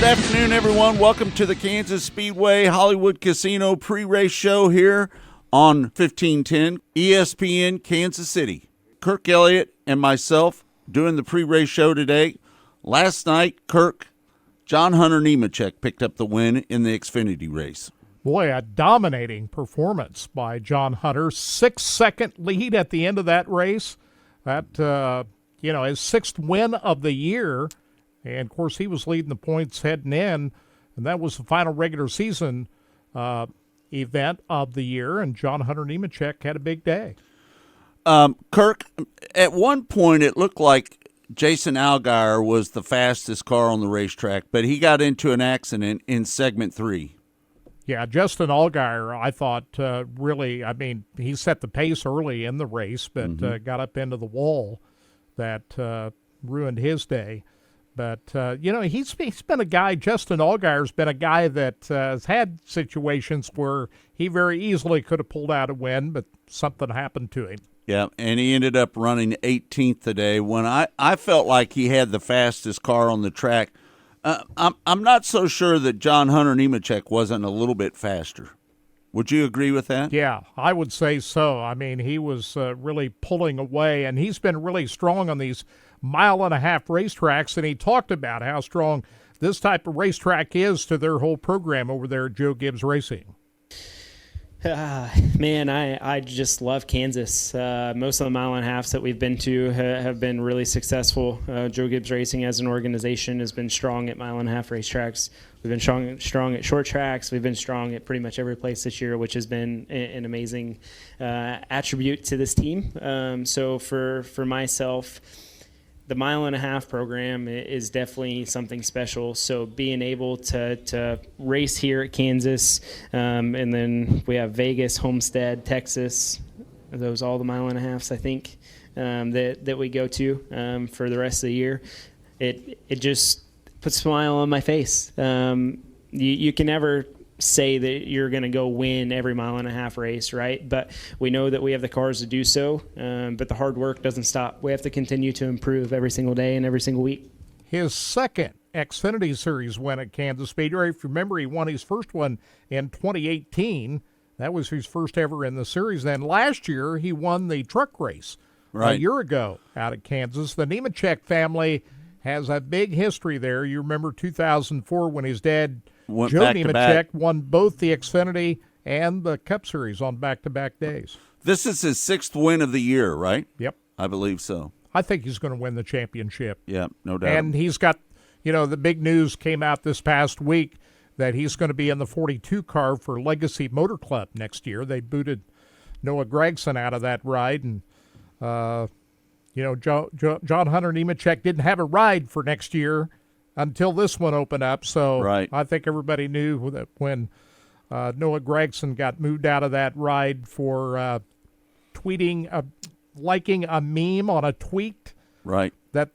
afternoon, everyone. Welcome to the Kansas Speedway Hollywood Casino pre-race show here on 1510 ESPN Kansas City. Kirk Elliott and myself doing the pre-race show today. Last night, Kirk, John Hunter Nemechek picked up the win in the Xfinity race. Boy, a dominating performance by John Hunter. 6-second lead at the end of that race. That, his sixth win of the year. And, of course, he was leading the points heading in. And that was the final regular season event of the year. And John Hunter Nemechek had a big day. Kirk, at one point it looked like Jason Allgaier was the fastest car on the racetrack, but he got into an accident in segment 3. Yeah, Justin Allgaier, I thought, he set the pace early in the race, but got up into the wall that ruined his day. But, he's been a guy, Justin Allgaier's been a guy that has had situations where he very easily could have pulled out a win, but something happened to him. Yeah, and he ended up running 18th today when I felt like he had the fastest car on the track. I'm not so sure that John Hunter Nemechek wasn't a little bit faster. Would you agree with that? Yeah, I would say so. I mean, he was really pulling away, and he's been really strong on these mile-and-a-half racetracks, and he talked about how strong this type of racetrack is to their whole program over there at Joe Gibbs Racing. Man, I just love Kansas. Most of the mile-and-a-halves that we've been to have been really successful. Joe Gibbs Racing as an organization has been strong at mile-and-a-half racetracks. We've been strong at short tracks. We've been strong at pretty much every place this year, which has been an amazing attribute to this team. So for myself, the mile-and-a-half program is definitely something special. So being able to race here at Kansas, and then we have Vegas, Homestead, Texas. Are those all the mile-and-a-halves, I think, that we go to for the rest of the year. It just puts a smile on my face. You can never say that you're going to go win every mile-and-a-half race, right? But we know that we have the cars to do so, but the hard work doesn't stop. We have to continue to improve every single day and every single week. His second Xfinity Series win at Kansas Speedway. If you remember, he won his first one in 2018. That was his first ever in the series. Then last year, he won the truck race a year ago out at Kansas. The Nemechek family has a big history there. You remember 2004 when his dad, Joe Nemechek, won both the Xfinity and the Cup Series on back-to-back days. This is his 6th win of the year, right? Yep. I believe so. I think he's going to win the championship. Yeah, no doubt. And he's got, the big news came out this past week that he's going to be in the 42 car for Legacy Motor Club next year. They booted Noah Gragson out of that ride, and John Hunter Nemechek didn't have a ride for next year until this one opened up. So I think everybody knew that when Noah Gragson got moved out of that ride for liking a meme on a tweet. Right. That,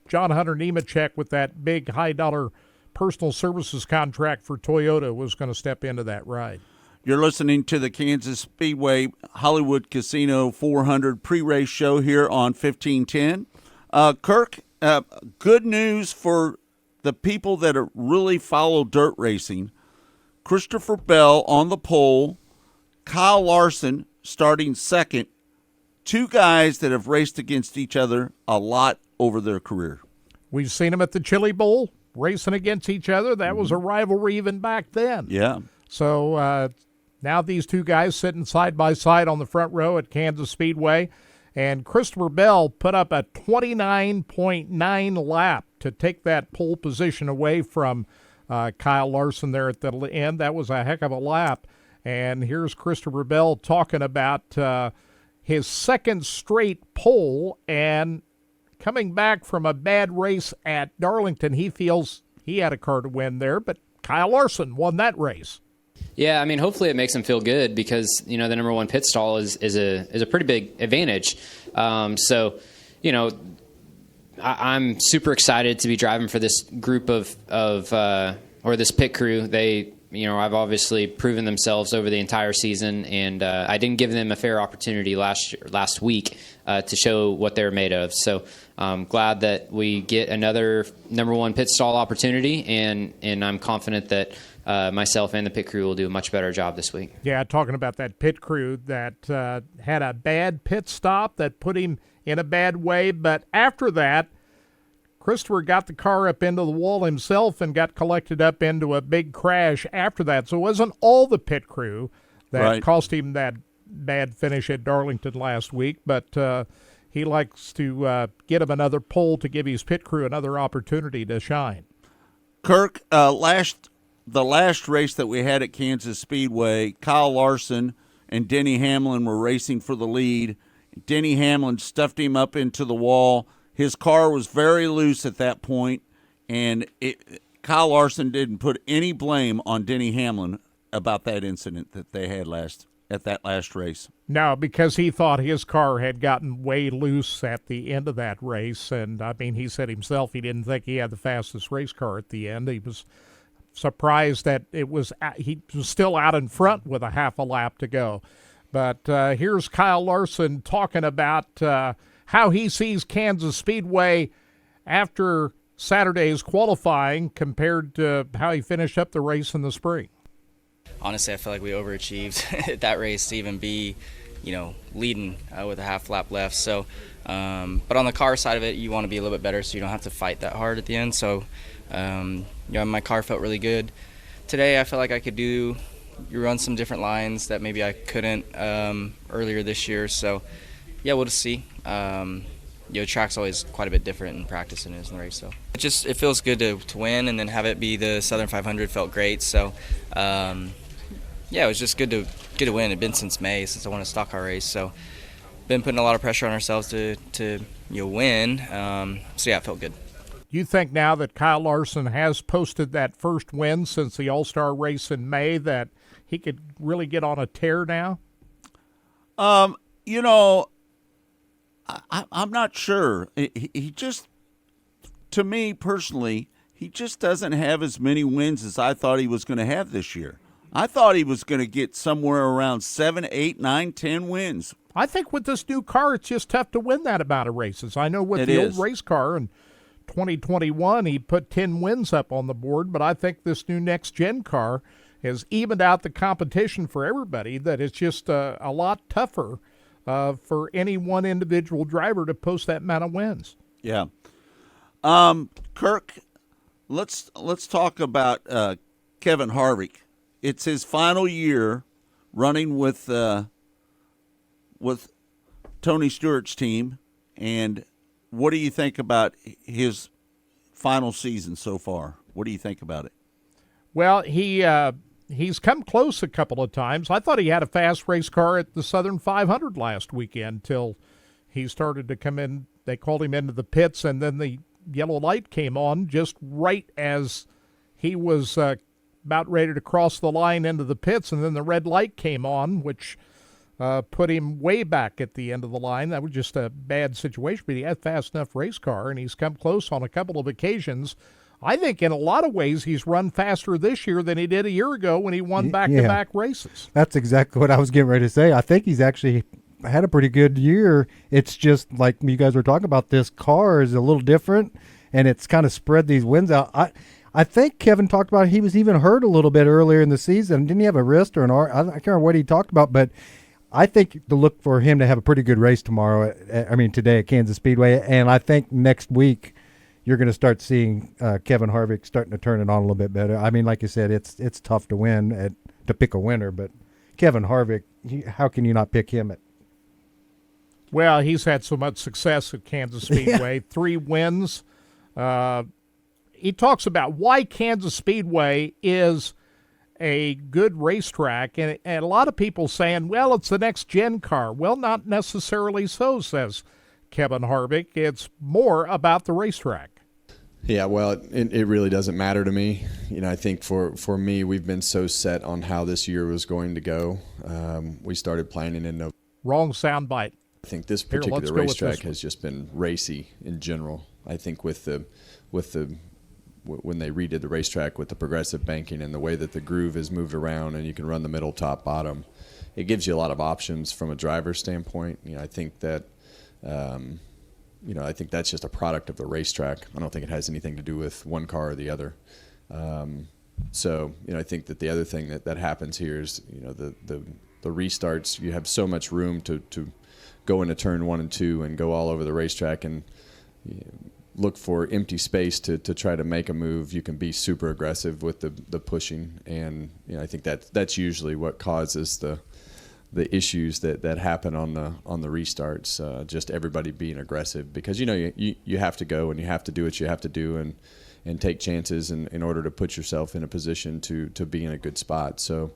John Hunter Nemechek with that big high-dollar personal services contract for Toyota was going to step into that ride. You're listening to the Kansas Speedway Hollywood Casino 400 pre-race show here on 1510. Kirk, good news for the people that really follow dirt racing. Christopher Bell on the pole, Kyle Larson starting second. Two guys that have raced against each other a lot over their career. We've seen them at the Chili Bowl racing against each other. That was a rivalry even back then. Yeah. So now these two guys sitting side by side on the front row at Kansas Speedway. And Christopher Bell put up a 29.9 lap to take that pole position away from Kyle Larson there at the end. That was a heck of a lap. And here's Christopher Bell talking about his second straight pole and coming back from a bad race at Darlington. He feels he had a car to win there, but Kyle Larson won that race. Yeah, I mean, hopefully it makes him feel good because, the number one pit stall is a pretty big advantage. I'm super excited to be driving for this group of this pit crew. They, I've obviously proven themselves over the entire season, and I didn't give them a fair opportunity last week to show what they're made of. So I'm glad that we get another number one pit stall opportunity, and I'm confident that myself and the pit crew will do a much better job this week. Yeah, talking about that pit crew that had a bad pit stop that put him in a bad way, but after that, Christopher got the car up into the wall himself and got collected up into a big crash after that. So it wasn't all the pit crew that cost him that bad finish at Darlington last week, but he likes to get him another pole to give his pit crew another opportunity to shine. Kirk, the last race that we had at Kansas Speedway, Kyle Larson and Denny Hamlin were racing for the lead. Denny Hamlin stuffed him up into the wall. His car was very loose at that point, and Kyle Larson didn't put any blame on Denny Hamlin about that incident that they had at that last race. No, because he thought his car had gotten way loose at the end of that race, and I mean, he said himself he didn't think he had the fastest race car at the end. He was surprised that he was still out in front with a half a lap to go. But here's Kyle Larson talking about how he sees Kansas Speedway after Saturday's qualifying compared to how he finished up the race in the spring. Honestly, I feel like we overachieved at that race to even be, leading with a half lap left. So, but on the car side of it, you want to be a little bit better so you don't have to fight that hard at the end. So, my car felt really good. Today, I felt like I could run some different lines that maybe I couldn't earlier this year. So, yeah, we'll just see. Track's always quite a bit different in practice than it is in the race. So it feels good to win, and then have it be the Southern 500 felt great. So, it was just good to win. It'd been since May since I won a stock car race. So, been putting a lot of pressure on ourselves to win. It felt good. You think now that Kyle Larson has posted that first win since the All-Star race in May that he could really get on a tear now? I'm not sure. He just, to me personally, he just doesn't have as many wins as I thought he was going to have this year. I thought he was going to get somewhere around 7, 8, 9, 10 wins. I think with this new car, it's just tough to win that amount of races. I know with the old race car in 2021, he put 10 wins up on the board, but I think this new next-gen car has evened out the competition for everybody, that it's just a lot tougher for any one individual driver to post that amount of wins. Yeah. Kirk, let's talk about Kevin Harvick. It's his final year running with Tony Stewart's team, and what do you think about his final season so far? What do you think about it? Well, he's come close a couple of times. I thought he had a fast race car at the Southern 500 last weekend till he started to come in. They called him into the pits, and then the yellow light came on just right as he was about ready to cross the line into the pits, and then the red light came on, which put him way back at the end of the line. That was just a bad situation, but he had a fast enough race car, and he's come close on a couple of occasions. I think in a lot of ways he's run faster this year than he did a year ago when he won back-to-back races. That's exactly what I was getting ready to say. I think he's actually had a pretty good year. It's just like you guys were talking about, this car is a little different, and it's kind of spread these wins out. I think Kevin talked about he was even hurt a little bit earlier in the season. Didn't he have a wrist or an arm? I can't remember what he talked about, but I think to look for him to have a pretty good race today at Kansas Speedway, and I think next week you're going to start seeing Kevin Harvick starting to turn it on a little bit better. I mean, like you said, it's tough to win to pick a winner, but Kevin Harvick, how can you not pick him? Well, he's had so much success at Kansas Speedway, 3 wins. He talks about why Kansas Speedway is a good racetrack, and a lot of people saying, well, it's the next-gen car. Well, not necessarily so, says Kevin Harvick. It's more about the racetrack. Yeah, well, it really doesn't matter to me. I think for me, we've been so set on how this year was going to go. We started planning in November. Wrong soundbite. I think this particular racetrack has just been racy in general. I think with the when they redid the racetrack with the progressive banking and the way that the groove is moved around and you can run the middle, top, bottom, it gives you a lot of options from a driver's standpoint. I think that, I think that's just a product of the racetrack. I don't think it has anything to do with one car or the other. So, I think that the other thing that happens here is, the restarts, you have so much room to go into turn 1 and 2 and go all over the racetrack and look for empty space to try to make a move. You can be super aggressive with the pushing, and I think that's usually what causes the issues that happen on the restarts. Just everybody being aggressive because you have to go and you have to do what you have to do and take chances in order to put yourself in a position to be in a good spot. So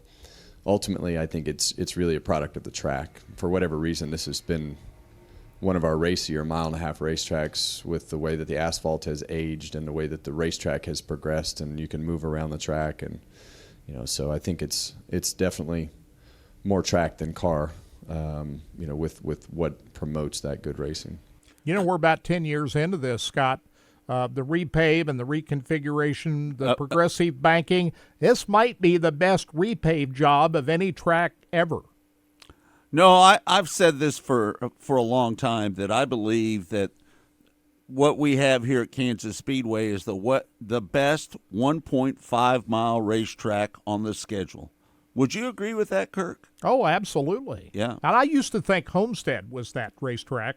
ultimately, I think it's really a product of the track. For whatever reason, this has been one of our racier mile-and-a-half racetracks with the way that the asphalt has aged and the way that the racetrack has progressed, and you can move around the track. And so I think it's definitely more track than car, with what promotes that good racing. We're about 10 years into this, Scott. The repave and the reconfiguration, the progressive banking. This might be the best repave job of any track ever. No, I've said this for a long time that I believe that what we have here at Kansas Speedway is the best 1.5-mile racetrack on the schedule. Would you agree with that, Kirk? Oh, absolutely. Yeah. And I used to think Homestead was that racetrack,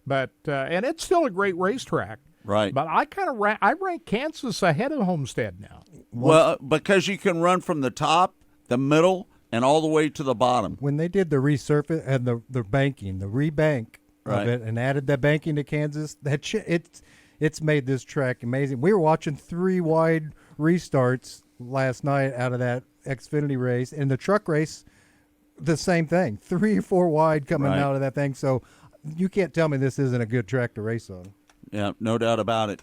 but and it's still a great racetrack. Right. But I rank Kansas ahead of Homestead now. Well, because you can run from the top, the middle, and all the way to the bottom. When they did the resurface and the banking, the rebank of it, and added that banking to Kansas, it's made this track amazing. We were watching 3 wide restarts last night out of that Xfinity race, and the truck race, the same thing, 3 or 4 wide coming out of that thing. So you can't tell me this isn't a good track to race on. Yeah, no doubt about it.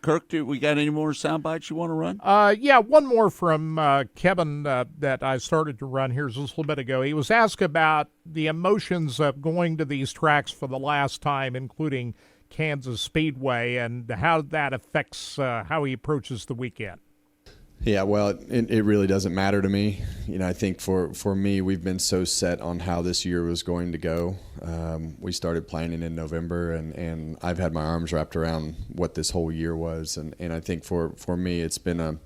Kirk, do we got any more sound bites you want to run? Yeah, one more from Kevin that I started to run here just a little bit ago. He was asked about the emotions of going to these tracks for the last time, including Kansas Speedway, and how that affects how he approaches the weekend. Yeah, well, it really doesn't matter to me. I think for me, we've been so set on how this year was going to go. We started planning in November, and I've had my arms wrapped around what this whole year was. And I think for me, it's been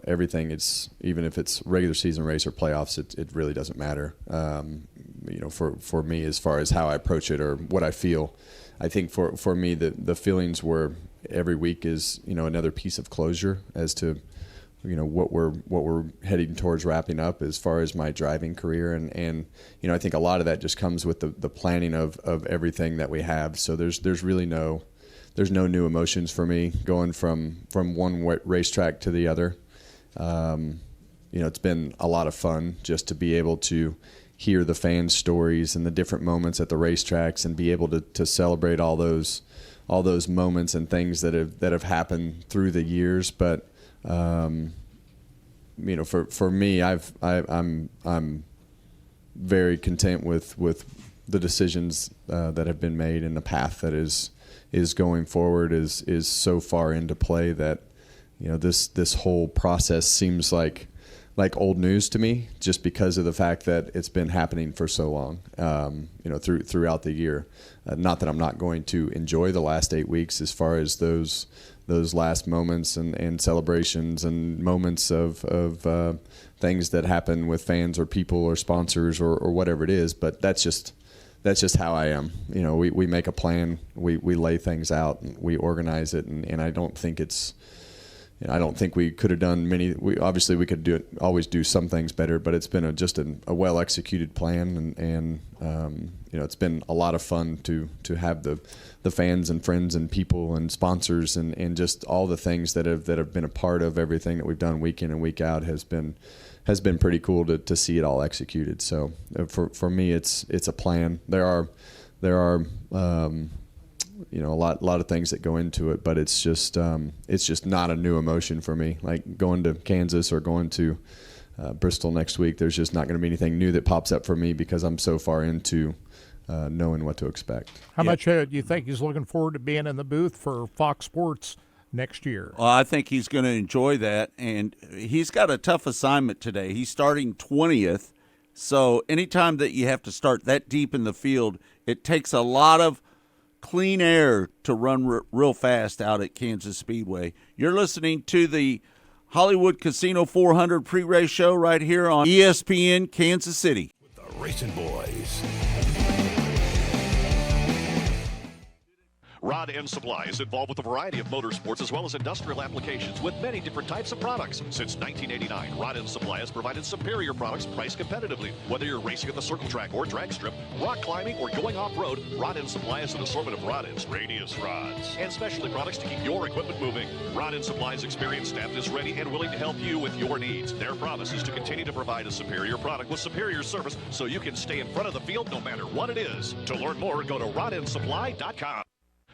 everything. It's even if it's regular season race or playoffs, it really doesn't matter. For me, as far as how I approach it or what I feel, I think for me, the feelings were every week is another piece of closure as to what we're heading towards wrapping up as far as my driving career, and I think a lot of that just comes with the planning of everything that we have. So there's really no new emotions for me going from one racetrack to the other. It's been a lot of fun just to be able to hear the fans' stories and the different moments at the racetracks and be able to celebrate all those moments and things that have happened through the years. But for me, I'm very content with the decisions that have been made, and the path that is going forward is so far into play that this whole process seems like old news to me, just because of the fact that it's been happening for so long, throughout the year. Not that I'm not going to enjoy the last 8 weeks as far as those last moments and celebrations and moments of things that happen with fans or people or sponsors or whatever it is. But that's just how I am. We make a plan, we lay things out, and we organize it, and I don't think it's. I don't think we could have done many. Obviously we could always do some things better, but it's been just a well executed plan, and it's been a lot of fun to have the fans and friends and people and sponsors and just all the things that have been a part of everything that we've done week in and week out has been pretty cool to see it all executed. So for me, it's a plan. There are a lot of things that go into it, but it's just not a new emotion for me. Like going to Kansas or going to Bristol next week, there's just not going to be anything new that pops up for me because I'm so far into knowing what to expect. How much do you think he's looking forward to being in the booth for Fox Sports next year. Well, I think he's going to enjoy that, and he's got a tough assignment today. He's starting 20th, so anytime that you have to start that deep in the field, it takes a lot of clean air to run real fast out at Kansas Speedway. You're listening to the Hollywood Casino 400 pre-race show right here on ESPN Kansas City. With the Racing Boys. Rod End Supply is involved with a variety of motorsports as well as industrial applications with many different types of products. Since 1989, Rod End Supply has provided superior products priced competitively. Whether you're racing at the circle track or drag strip, rock climbing, or going off-road, Rod End Supply has an assortment of rod ends, radius rods, and specialty products to keep your equipment moving. Rod End Supply's experienced staff is ready and willing to help you with your needs. Their promise is to continue to provide a superior product with superior service so you can stay in front of the field no matter what it is. To learn more, go to rodendsupply.com.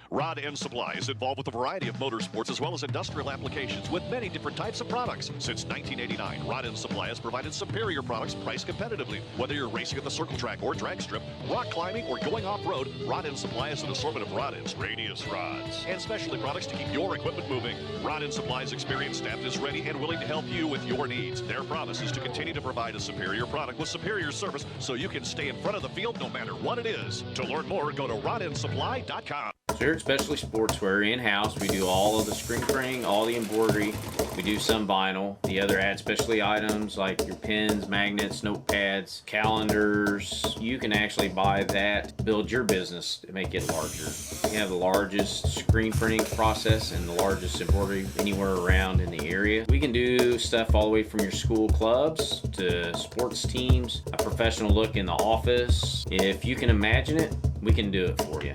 Rod End Supply is involved with a variety of motorsports as well as industrial applications with many different types of products. Since 1989, Rod End Supply has provided superior products priced competitively. Whether you're racing at the circle track or drag strip, rock climbing, or going off-road, Rod End Supply has an assortment of rod ends, radius rods, and specialty products to keep your equipment moving. Rod End Supply's experienced staff is ready and willing to help you with your needs. Their promise is to continue to provide a superior product with superior service so you can stay in front of the field no matter what it is. To learn more, go to rodendsupply.com. Sure, especially sportswear in-house. We do all of the screen printing, all the embroidery. We do some vinyl. The other add specialty items like your pens, magnets, notepads, calendars. You can actually buy that, build your business to make it larger. We have the largest screen printing process and the largest embroidery anywhere around in the area. We can do stuff all the way from your school clubs to sports teams, a professional look in the office. If you can imagine it, we can do it for you.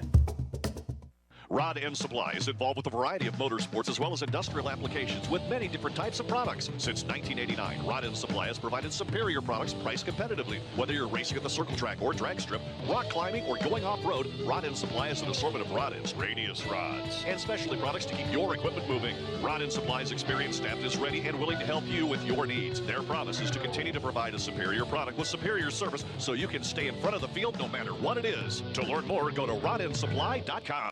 Rod End Supply is involved with a variety of motorsports as well as industrial applications with many different types of products. Since 1989, Rod End Supply has provided superior products priced competitively. Whether you're racing at the circle track or drag strip, rock climbing, or going off-road, Rod End Supply has an assortment of rod ends, radius rods, and specialty products to keep your equipment moving. Rod End Supply's experienced staff is ready and willing to help you with your needs. Their promise is to continue to provide a superior product with superior service so you can stay in front of the field no matter what it is. To learn more, go to rodendsupply.com.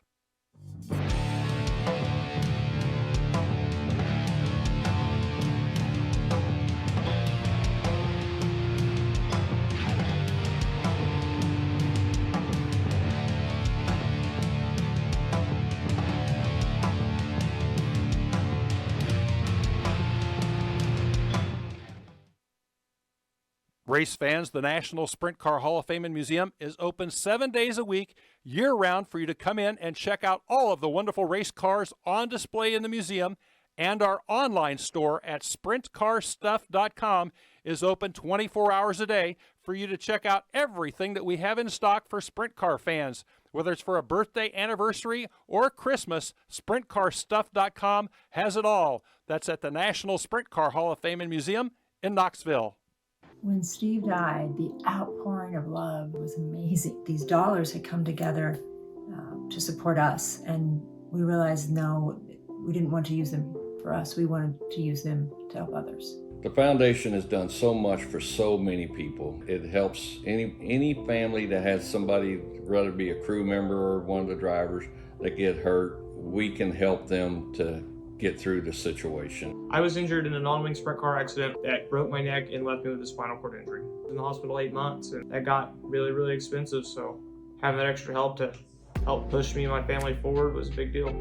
Race fans, the National Sprint Car Hall of Fame and Museum is open 7 days a week, year-round, for you to come in and check out all of the wonderful race cars on display in the museum, and our online store at sprintcarstuff.com is open 24 hours a day for you to check out everything that we have in stock for sprint car fans. Whether it's for a birthday, anniversary, or Christmas, sprintcarstuff.com has it all. That's at the National Sprint Car Hall of Fame and Museum in Knoxville. When Steve died, the outpouring of love was amazing. These dollars had come together to support us, and we realized, no, we didn't want to use them for us. We wanted to use them to help others. The foundation has done so much for so many people. It helps any family that has somebody, whether it be a crew member or one of the drivers, that get hurt. We can help them to get through the situation. I was injured in a non-wing sprint car accident that broke my neck and left me with a spinal cord injury. I was in the hospital 8 months, and that got really, really expensive, so having that extra help to help push me and my family forward was a big deal.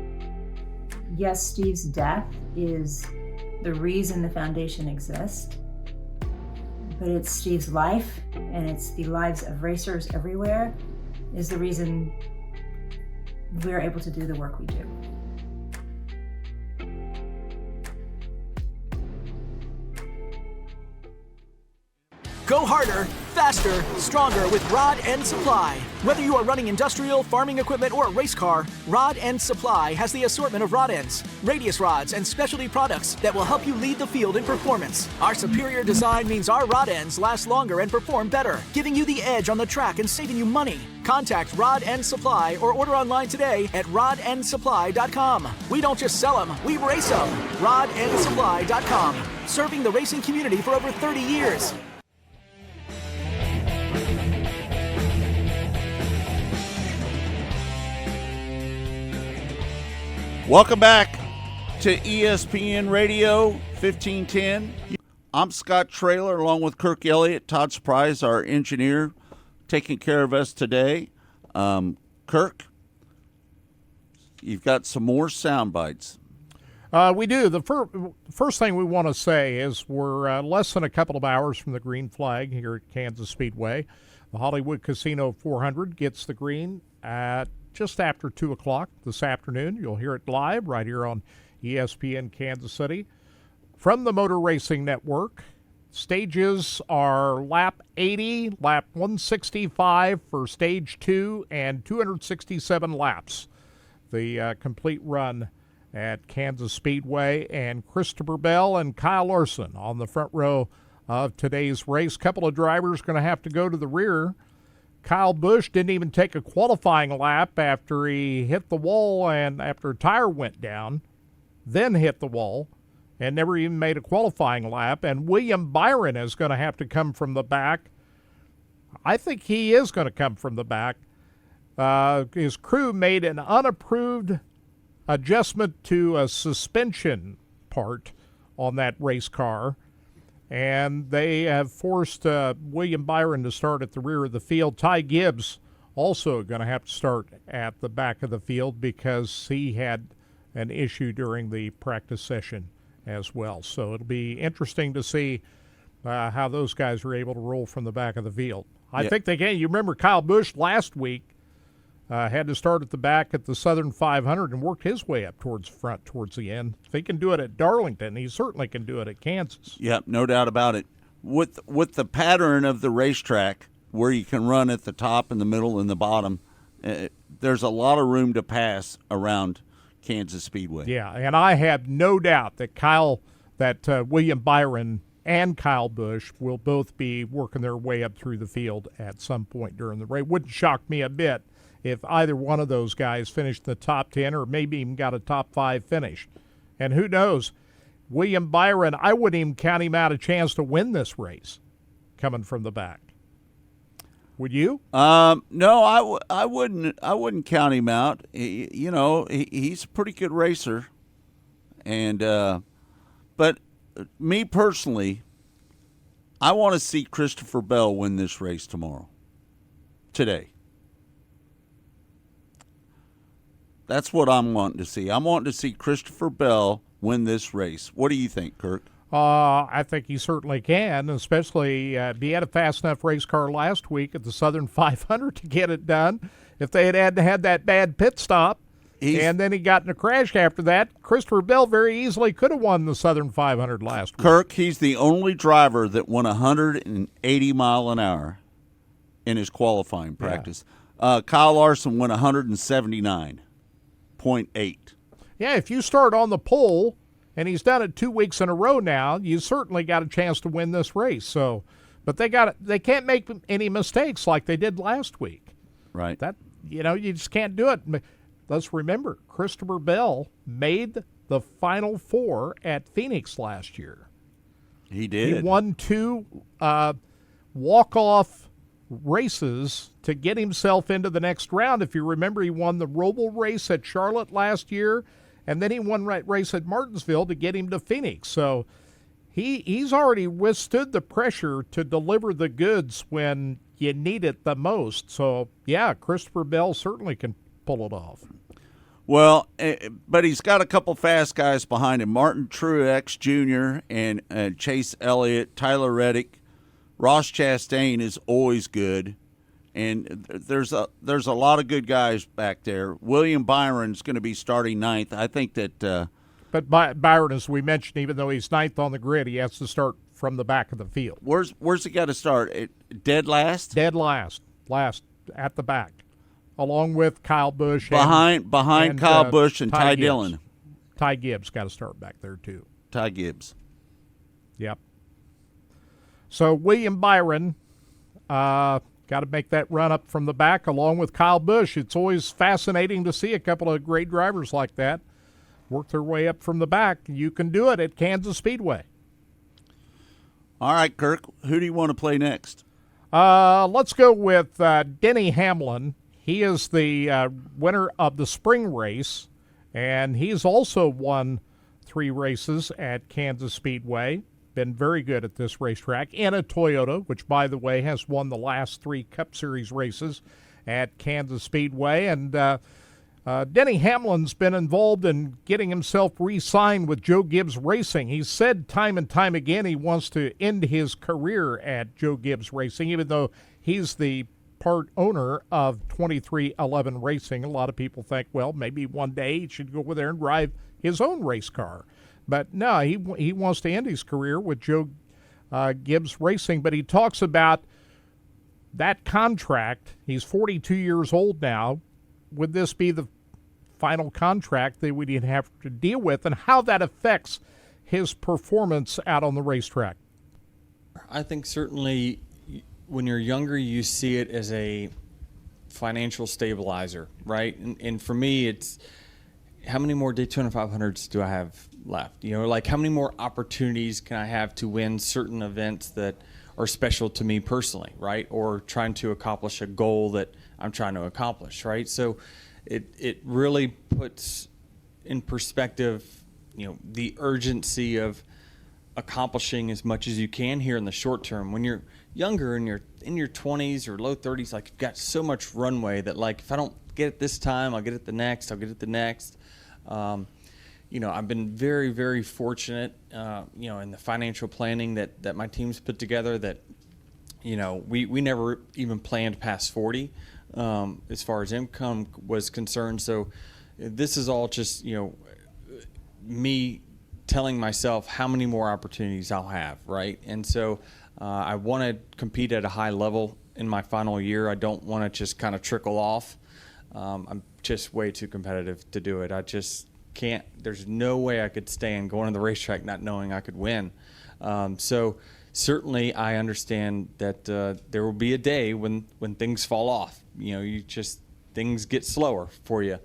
Yes, Steve's death is the reason the foundation exists, but it's Steve's life, and it's the lives of racers everywhere, is the reason we're able to do the work we do. Go harder, faster, stronger with Rod End Supply. Whether you are running industrial, farming equipment, or a race car, Rod End Supply has the assortment of rod ends, radius rods, and specialty products that will help you lead the field in performance. Our superior design means our rod ends last longer and perform better, giving you the edge on the track and saving you money. Contact Rod End Supply or order online today at rodendsupply.com. We don't just sell them, we race them. rodendsupply.com. Serving the racing community for over 30 years. Welcome back to ESPN Radio 1510. I'm Scott Traylor along with Kirk Elliott. Todd Surprise, our engineer, taking care of us today. Kirk, you've got some more sound bites. We do. The first thing we want to say is we're less than a couple of hours from the green flag here at Kansas Speedway. The Hollywood Casino 400 gets the green at just after 2 o'clock this afternoon. You'll hear it live right here on ESPN Kansas City. From the Motor Racing Network, stages are lap 80, lap 165 for stage 2, and 267 laps. The complete run at Kansas Speedway, and Christopher Bell and Kyle Larson on the front row of today's race. Couple of drivers going to have to go to the rear. Kyle Busch didn't even take a qualifying lap after he hit the wall and after a tire went down, then hit the wall, and never even made a qualifying lap. And William Byron is going to have to come from the back. I think he is going to come from the back. His crew made an unapproved adjustment to a suspension part on that race car, and they have forced William Byron to start at the rear of the field. Ty Gibbs also going to have to start at the back of the field because he had an issue during the practice session as well. So it'll be interesting to see how those guys are able to roll from the back of the field. I think they can. You remember Kyle Busch last week had to start at the back at the Southern 500 and worked his way up towards front towards the end. If he can do it at Darlington, he certainly can do it at Kansas. Yep, no doubt about it. With the pattern of the racetrack, where you can run at the top and the middle and the bottom, there's a lot of room to pass around Kansas Speedway. Yeah, and I have no doubt that William Byron and Kyle Busch will both be working their way up through the field at some point during the race. Wouldn't shock me a bit if either one of those guys finished in the top 10 or maybe even got a top 5 finish. And who knows, William Byron, I wouldn't even count him out a chance to win this race coming from the back. Would you? No, I wouldn't count him out. He's a pretty good racer, and but me personally, I want to see Christopher Bell win this race today. That's what I'm wanting to see. I'm wanting to see Christopher Bell win this race. What do you think, Kirk? I think he certainly can, especially he had a fast enough race car last week at the Southern 500 to get it done. If they had that bad pit stop, and then he got in a crash after that, Christopher Bell very easily could have won the Southern 500 last week. Kirk, he's the only driver that won 180 mile an hour in his qualifying practice. Yeah. Kyle Larson went 179.8. Yeah, if you start on the pole, and he's done it 2 weeks in a row now, you certainly got a chance to win this race. So, but they can't make any mistakes like they did last week. Right. You just can't do it. Let's remember, Christopher Bell made the Final Four at Phoenix last year. He did. He won 2 walk-off races to get himself into the next round. If you remember, he won the Roval race at Charlotte last year, and then he won race at Martinsville to get him to Phoenix. So he's already withstood the pressure to deliver the goods when you need it the most. So, yeah, Christopher Bell certainly can pull it off. Well, but he's got a couple fast guys behind him. Martin Truex Jr. and Chase Elliott, Tyler Reddick. Ross Chastain is always good. And there's a lot of good guys back there. William Byron's going to be starting 9th. I think that but Byron, as we mentioned, even though he's 9th on the grid, he has to start from the back of the field. Where's he got to start? Dead last? Dead last at the back, along with Kyle Busch. Behind Kyle Busch and Ty Dillon. Ty Gibbs got to start back there too. Ty Gibbs. Yep. So William Byron got to make that run up from the back along with Kyle Busch. It's always fascinating to see a couple of great drivers like that work their way up from the back. You can do it at Kansas Speedway. All right, Kirk, who do you want to play next? Let's go with Denny Hamlin. He is the winner of the spring race, and he's also won 3 races at Kansas Speedway. Been very good at this racetrack. In a Toyota, which, by the way, has won the last 3 Cup Series races at Kansas Speedway. And Denny Hamlin's been involved in getting himself re-signed with Joe Gibbs Racing. He's said time and time again he wants to end his career at Joe Gibbs Racing, even though he's the part owner of 2311 Racing. A lot of people think, well, maybe one day he should go over there and drive his own race car. But no, he wants to end his career with Joe Gibbs Racing. But he talks about that contract. He's 42 years old now. Would this be the final contract that we'd have to deal with, and how that affects his performance out on the racetrack? I think certainly when you're younger, you see it as a financial stabilizer, right? And for me, it's how many more Daytona 500s do I have left? You know, like how many more opportunities can I have to win certain events that are special to me personally, right? Or trying to accomplish a goal that I'm trying to accomplish, right? So it really puts in perspective, you know, the urgency of accomplishing as much as you can here in the short term. When you're younger and you're in your 20s or low 30s, like you've got so much runway that, like, if I don't get it this time, I'll get it the next, I'll get it the next. You know, I've been very, very fortunate, you know, in the financial planning that my team's put together that, you know, we never even planned past 40 as far as income was concerned. So this is all just, you know, me telling myself how many more opportunities I'll have, right? And so I want to compete at a high level in my final year. I don't want to just kind of trickle off. I'm just way too competitive to do it. I just can't. There's no way I could stand going to the racetrack not knowing I could win. So certainly I understand that there will be a day when things fall off. You know, things get slower for you.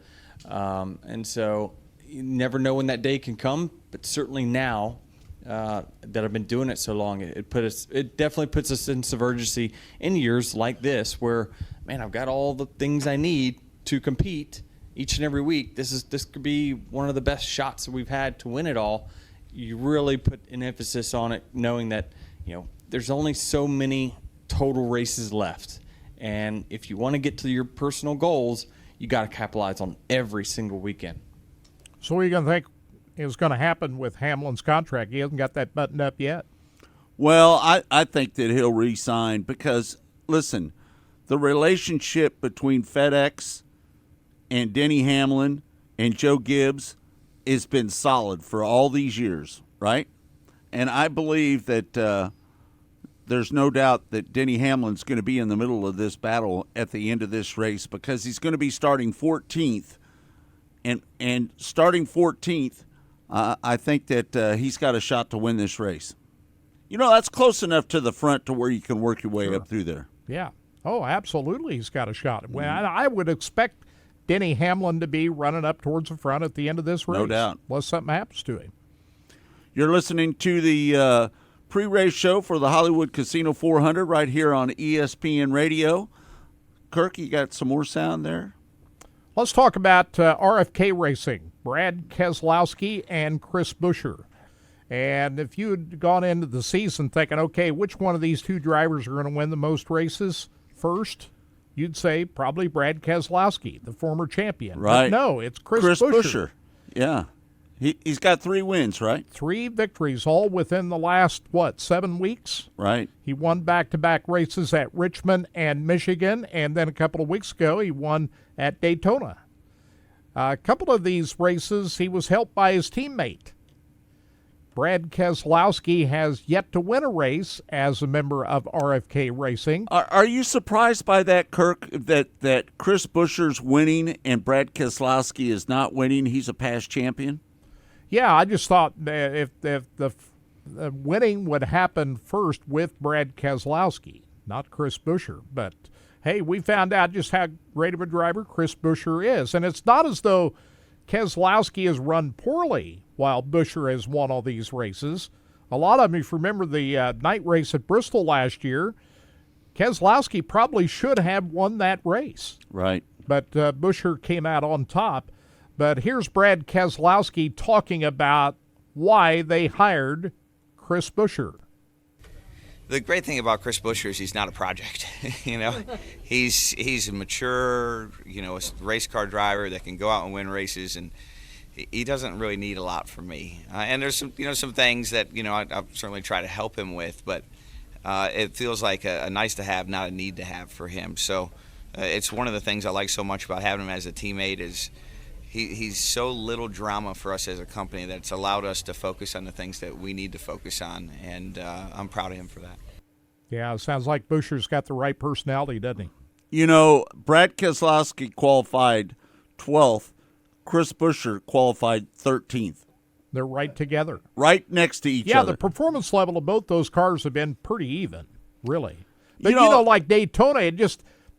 And so you never know when that day can come, but certainly now that I've been doing it so long, it definitely puts us in some urgency in years like this where, man, I've got all the things I need to compete each and every week. This could be one of the best shots that we've had to win it all. You really put an emphasis on it, knowing that, you know, there's only so many total races left. And if you want to get to your personal goals, you got to capitalize on every single weekend. So what are you going to think is going to happen with Hamlin's contract? He hasn't got that buttoned up yet. Well, I think that he'll re-sign because, listen, the relationship between FedEx and Denny Hamlin and Joe Gibbs has been solid for all these years, right? And I believe that there's no doubt that Denny Hamlin's going to be in the middle of this battle at the end of this race because he's going to be starting 14th. And starting 14th, I think that he's got a shot to win this race. You know, that's close enough to the front to where you can work your way up through there. Yeah. Oh, absolutely he's got a shot. Well, I would expect Denny Hamlin to be running up towards the front at the end of this race. No doubt. Unless something happens to him. You're listening to the pre-race show for the Hollywood Casino 400 right here on ESPN Radio. Kirk, you got some more sound there? Let's talk about RFK Racing, Brad Keselowski and Chris Buescher. And if you had gone into the season thinking, okay, which one of these two drivers are going to win the most races first, you'd say probably Brad Keselowski, the former champion. Right. But no, it's Chris Buescher. Yeah. He's got 3 wins, right? 3 victories, all within the last, 7 weeks? Right. He won back-to-back races at Richmond and Michigan, and then a couple of weeks ago he won at Daytona. A couple of these races he was helped by his teammate. Brad Keselowski has yet to win a race as a member of RFK Racing. Are you surprised by that, Kirk, that Chris Buescher's winning and Brad Keselowski is not winning? He's a past champion? Yeah, I just thought if the winning would happen first with Brad Keselowski, not Chris Buescher. But, hey, we found out just how great of a driver Chris Buescher is. And it's not as though Keselowski has run poorly while Buescher has won all these races. A lot of them, if you remember the night race at Bristol last year, Keselowski probably should have won that race. Right. But Buescher came out on top. But here's Brad Keselowski talking about why they hired Chris Buescher. The great thing about Chris Buescher is he's not a project. He's a mature, a race car driver that can go out and win races, and he doesn't really need a lot from me. And there's some things that I'll certainly try to help him with, but it feels like a nice to have, not a need to have for him. So it's one of the things I like so much about having him as a teammate is he's so little drama for us as a company that's allowed us to focus on the things that we need to focus on, and I'm proud of him for that. Yeah, it sounds like Buescher's got the right personality, doesn't he? Brad Keselowski qualified 12th. Chris Buescher qualified 13th. They're right together. Right next to each other. Yeah, the performance level of both those cars have been pretty even, really. But, like Daytona,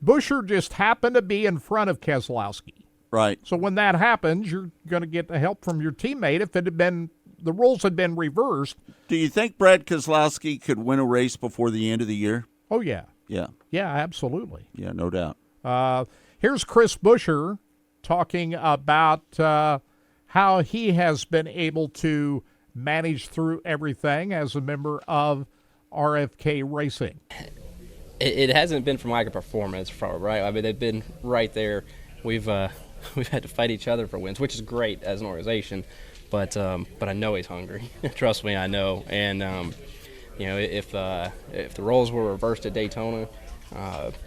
Buescher just happened to be in front of Keselowski. Right. So when that happens, you're going to get the help from your teammate. If it had been the roles had been reversed. Do you think Brad Keselowski could win a race before the end of the year? Oh, yeah. Yeah. Yeah, absolutely. Yeah, no doubt. Here's Chris Buescher talking about how he has been able to manage through everything as a member of RFK Racing. It hasn't been from lack of performance, right? I mean, they've been right there. We've had to fight each other for wins, which is great as an organization. But I know he's hungry. Trust me, I know. And if the roles were reversed at Daytona,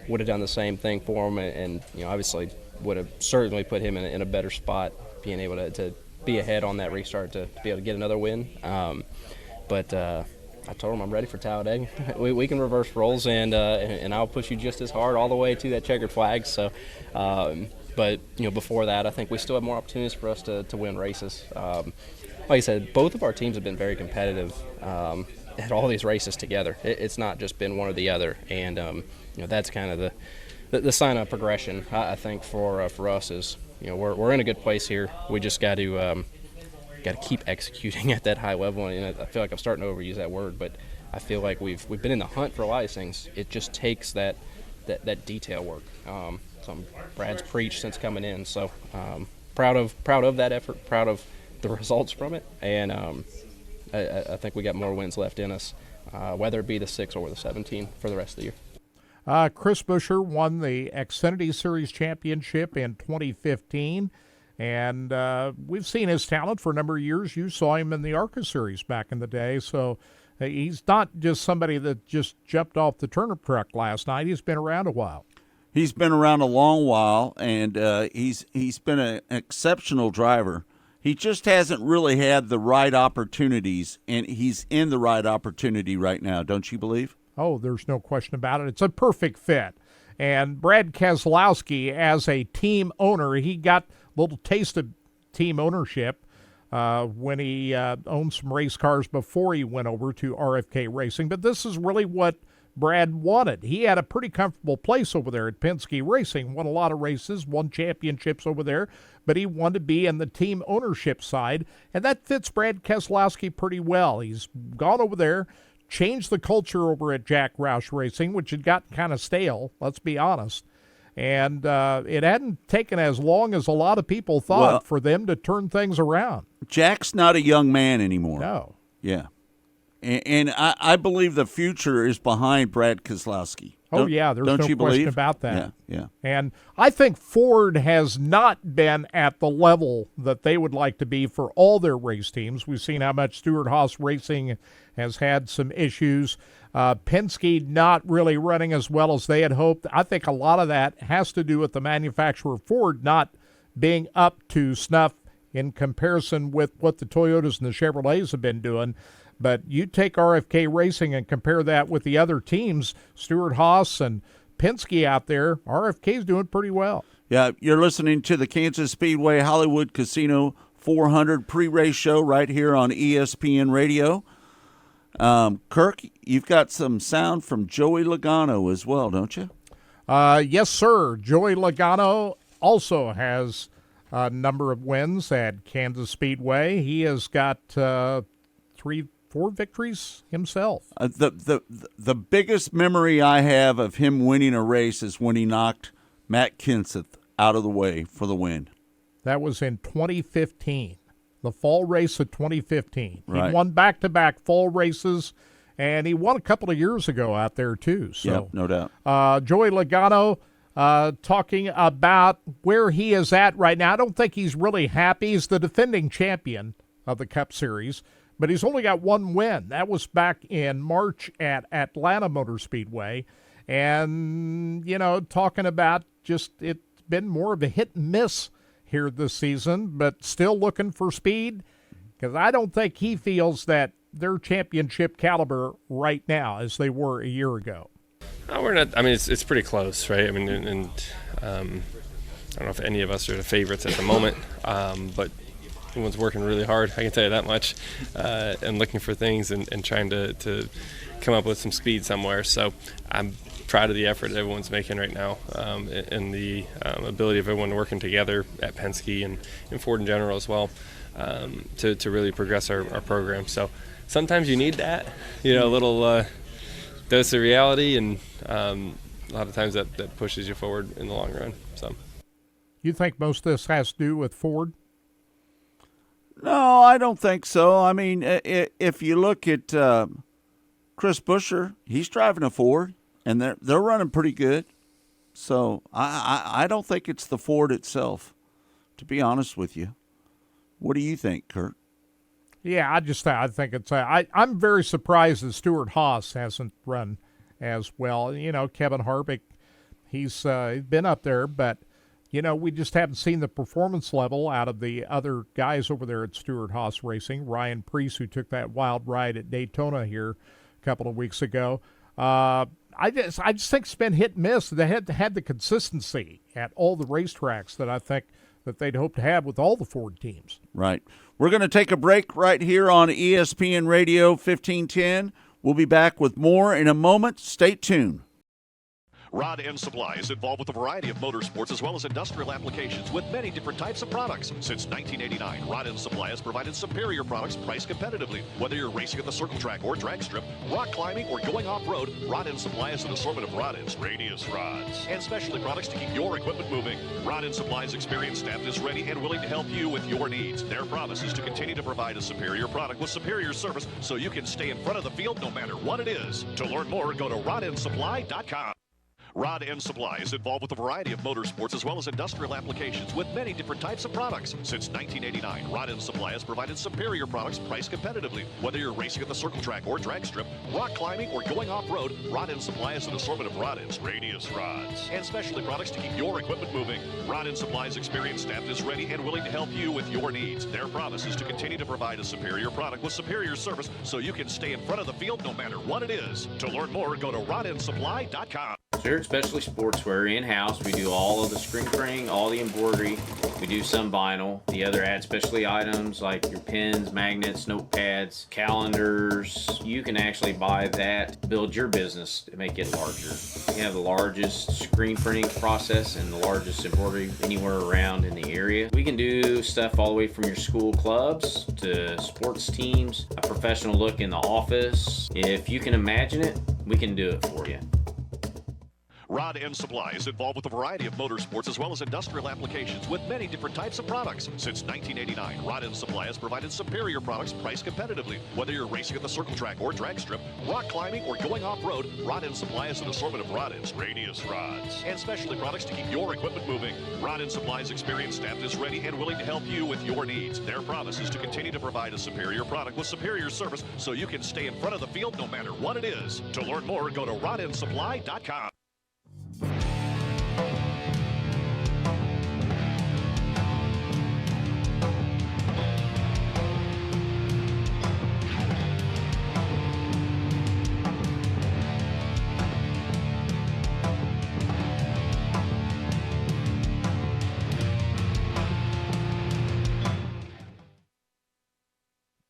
would have done the same thing for him, and obviously would have certainly put him in a better spot, being able to be ahead on that restart to be able to get another win. But I told him I'm ready for Talladega. We can reverse roles, and I'll push you just as hard all the way to that checkered flag. So. But before that, I think we still have more opportunities for us to win races. Like I said, both of our teams have been very competitive at all these races together. It's not just been one or the other, and that's kind of the sign of progression. I think for us is we're in a good place here. We just got to keep executing at that high level. And I feel like I'm starting to overuse that word, but I feel like we've been in the hunt for a lot of these things. It just takes that detail work. Brad's preached since coming in, so proud of that effort, proud of the results from it, and I think we got more wins left in us, whether it be the 6 or the 17 for the rest of the year. Chris Buescher won the Xfinity Series Championship in 2015, and we've seen his talent for a number of years. You saw him in the ARCA Series back in the day, so he's not just somebody that just jumped off the turnip truck last night. He's been around a while. He's been around a long while, and he's been an exceptional driver. He just hasn't really had the right opportunities, and he's in the right opportunity right now, don't you believe? Oh, there's no question about it. It's a perfect fit. And Brad Keselowski, as a team owner, he got a little taste of team ownership when he owned some race cars before he went over to RFK Racing. But this is really what Brad wanted. He had a pretty comfortable place over there at Penske Racing, won a lot of races, won championships over there, but he wanted to be in the team ownership side, and that fits Brad Keselowski pretty well. He's gone over there, changed the culture over at Jack Roush Racing, which had gotten kind of stale, let's be honest, and it hadn't taken as long as a lot of people thought for them to turn things around. Jack's not a young man anymore. No. Yeah. And I believe the future is behind Brad Keselowski. There's no question about that. Yeah. And I think Ford has not been at the level that they would like to be for all their race teams. We've seen how much Stewart-Haas Racing has had some issues. Penske not really running as well as they had hoped. I think a lot of that has to do with the manufacturer Ford not being up to snuff in comparison with what the Toyotas and the Chevrolets have been doing. But you take RFK Racing and compare that with the other teams, Stewart-Haas and Penske out there, RFK's doing pretty well. Yeah, you're listening to the Kansas Speedway Hollywood Casino 400 pre-race show right here on ESPN Radio. Kirk, you've got some sound from Joey Logano as well, don't you? Yes, sir. Joey Logano also has a number of wins at Kansas Speedway. He has got 4 victories himself. The biggest memory I have of him winning a race is when he knocked Matt Kenseth out of the way for the win. That was in 2015. the fall race of 2015. Right. He won back-to-back fall races, and he won a couple of years ago out there too. So, Yep, no doubt. Joey Logano talking about where he is at right now. I don't think he's really happy. He's the defending champion of the Cup Series, but he's only got one win. That was back in March at Atlanta Motor Speedway. And, talking about just it's been more of a hit and miss here this season, but still looking for speed, because I don't think he feels that they're championship caliber right now as they were a year ago. We're not. I mean, it's pretty close, right? I mean, and I don't know if any of us are the favorites at the moment, but everyone's working really hard. I can tell you that much, and looking for things and trying to come up with some speed somewhere. So I'm proud of the effort that everyone's making right now, and the ability of everyone working together at Penske and Ford in general as well, to really progress our program. So sometimes you need that, a little dose of reality, and a lot of times that pushes you forward in the long run. So, you think most of this has to do with Ford? No, I don't think so. I mean, if you look at Chris Buescher, he's driving a Ford, and they're running pretty good. So I don't think it's the Ford itself, to be honest with you. What do you think, Kurt? Yeah, I think it's. I'm very surprised that Stuart Haas hasn't run as well. Kevin Harvick, he's been up there, but we just haven't seen the performance level out of the other guys over there at Stuart Haas Racing. Ryan Preece, who took that wild ride at Daytona here a couple of weeks ago. I just think it's been hit and miss. They had the consistency at all the racetracks that I think that they'd hope to have with all the Ford teams. Right. We're going to take a break right here on ESPN Radio 1510. We'll be back with more in a moment. Stay tuned. Rod End Supply is involved with a variety of motorsports as well as industrial applications with many different types of products. Since 1989, Rod End Supply has provided superior products priced competitively. Whether you're racing at the circle track or drag strip, rock climbing, or going off-road, Rod End Supply has an assortment of rod ends, radius rods, and specialty products to keep your equipment moving. Rod End Supply's experienced staff is ready and willing to help you with your needs. Their promise is to continue to provide a superior product with superior service so you can stay in front of the field no matter what it is. To learn more, go to rodendsupply.com. Rod End Supply is involved with a variety of motorsports as well as industrial applications with many different types of products. Since 1989, Rod End Supply has provided superior products priced competitively. Whether you're racing at the circle track or drag strip, rock climbing, or going off-road, Rod End Supply has an assortment of rod ends, radius rods, and specialty products to keep your equipment moving. Rod End Supply's experienced staff is ready and willing to help you with your needs. Their promise is to continue to provide a superior product with superior service so you can stay in front of the field no matter what it is. To learn more, go to rodendsupply.com. Here at Specialty Sportswear in-house, we do all of the screen printing, all the embroidery. We do some vinyl. The other add specialty items like your pins, magnets, notepads, calendars. You can actually buy that, build your business to make it larger. We have the largest screen printing process and the largest embroidery anywhere around in the area. We can do stuff all the way from your school clubs to sports teams, a professional look in the office. If you can imagine it, we can do it for you. Rod End Supply is involved with a variety of motorsports as well as industrial applications with many different types of products. Since 1989, Rod End Supply has provided superior products priced competitively. Whether you're racing at the circle track or drag strip, rock climbing, or going off-road, Rod End Supply has an assortment of rod ends, radius rods, and specialty products to keep your equipment moving. Rod End Supply's experienced staff is ready and willing to help you with your needs. Their promise is to continue to provide a superior product with superior service so you can stay in front of the field no matter what it is. To learn more, go to rodendsupply.com.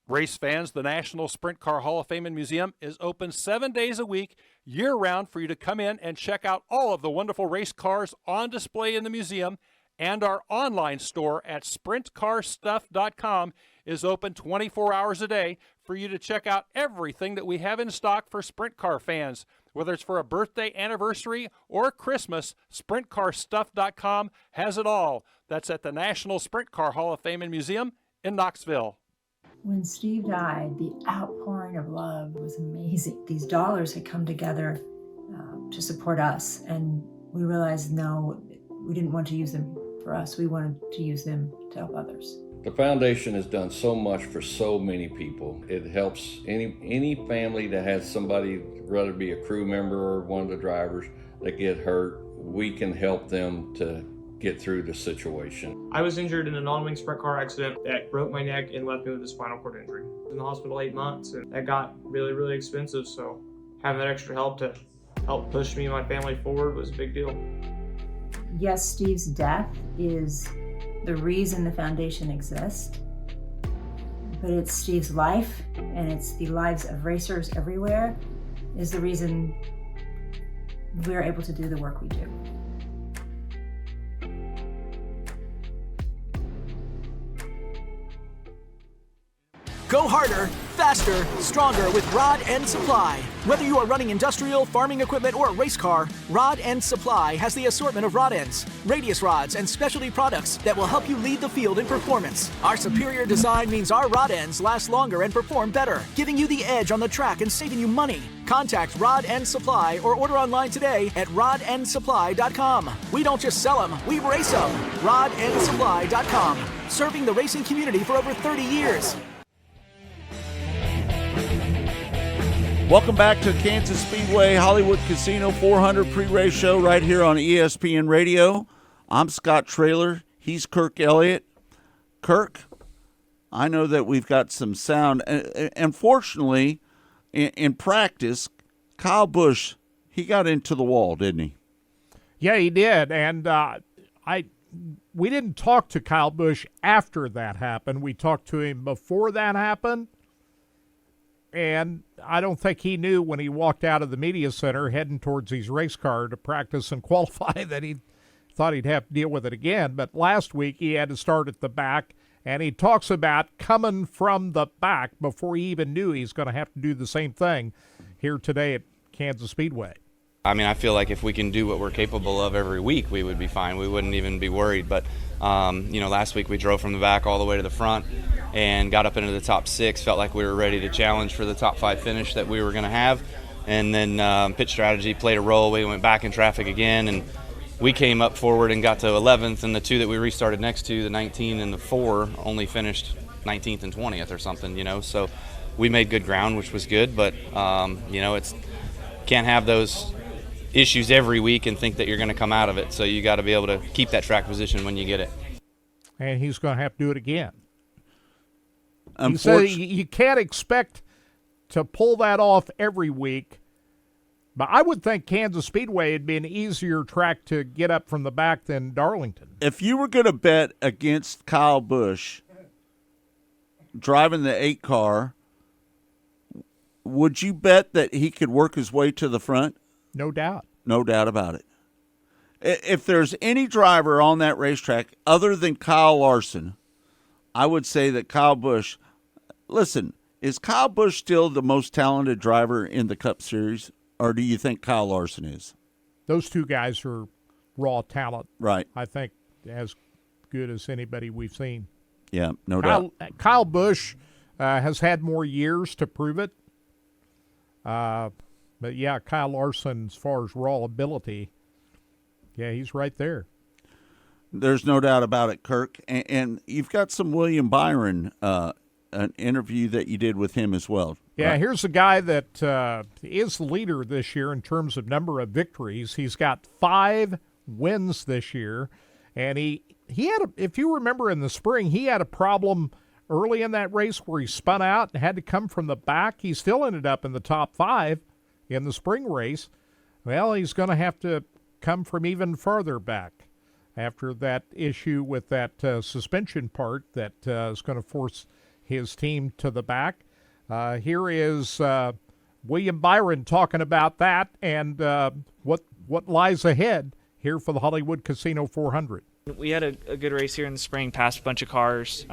Race fans, the National Sprint Car Hall of Fame and Museum is open 7 days a week, year-round, for you to come in and check out all of the wonderful race cars on display in the museum, and our online store at sprintcarstuff.com is open 24 hours a day for you to check out everything that we have in stock for sprint car fans. Whether it's for a birthday, anniversary, or Christmas, sprintcarstuff.com has it all. That's at the National Sprint Car Hall of Fame and Museum in Knoxville. When Steve died, the outpouring of love was amazing. These dollars had come together to support us, and we realized, no, we didn't want to use them for us. We wanted to use them to help others. The foundation has done so much for so many people. It helps any family that has somebody, whether it be a crew member or one of the drivers, that get hurt. We can help them to get through the situation. I was injured in a non-wing sprint car accident that broke my neck and left me with a spinal cord injury. I was in the hospital 8 months, and that got really, really expensive, so having that extra help to help push me and my family forward was a big deal. Yes, Steve's death is the reason the foundation exists, but it's Steve's life, and it's the lives of racers everywhere, is the reason we're able to do the work we do. Go harder, faster, stronger with Rod End Supply. Whether you are running industrial, farming equipment, or a race car, Rod End Supply has the assortment of rod ends, radius rods, and specialty products that will help you lead the field in performance. Our superior design means our rod ends last longer and perform better, giving you the edge on the track and saving you money. Contact Rod End Supply or order online today at rodendsupply.com. We don't just sell them, we race them. rodendsupply.com. Serving the racing community for over 30 years. Welcome back to Kansas Speedway Hollywood Casino 400 pre-race show right here on ESPN Radio. I'm Scott Traylor. He's Kirk Elliott. Kirk, I know that we've got some sound. Unfortunately, in practice, Kyle Busch, he got into the wall, didn't he? Yeah, he did. And we didn't talk to Kyle Busch after that happened. We talked to him before that happened. And I don't think he knew when he walked out of the media center heading towards his race car to practice and qualify that he thought he'd have to deal with it again. But last week he had to start at the back, and he talks about coming from the back before he even knew he's going to have to do the same thing here today at Kansas Speedway. I mean, I feel like if we can do what we're capable of every week, we would be fine. We wouldn't even be worried. But, last week we drove from the back all the way to the front and got up into the top 6, felt like we were ready to challenge for the top 5 finish that we were going to have. And then pit strategy played a role. We went back in traffic again, and we came up forward and got to 11th, and the 2 that we restarted next to, the 19 and the 4, only finished 19th and 20th or something, So we made good ground, which was good, but, it's can't have those issues every week and think that you're going to come out of it. So you got to be able to keep that track position when you get it. And he's going to have to do it again. He said you can't expect to pull that off every week, but I would think Kansas Speedway would be an easier track to get up from the back than Darlington. If you were going to bet against Kyle Busch driving the 8 car, would you bet that he could work his way to the front? No doubt. No doubt about it. If there's any driver on that racetrack other than Kyle Larson, I would say that Kyle Busch, listen, is Kyle Busch still the most talented driver in the Cup Series, or do you think Kyle Larson is? Those two guys are raw talent. Right. I think as good as anybody we've seen. Yeah, no doubt. Kyle Busch has had more years to prove it. But, yeah, Kyle Larson, as far as raw ability, yeah, he's right there. There's no doubt about it, Kirk. And you've got some William Byron, an interview that you did with him as well. Yeah, right? Here's a guy that is the leader this year in terms of number of victories. He's got 5 wins this year. And he had, if you remember in the spring, he had a problem early in that race where he spun out and had to come from the back. He still ended up in the top 5 in the spring race. Well, he's going to have to come from even farther back after that issue with that suspension part that is going to force his team to the back. Here is William Byron talking about that and what lies ahead here for the Hollywood Casino 400. We had a good race here in the spring, passed a bunch of cars,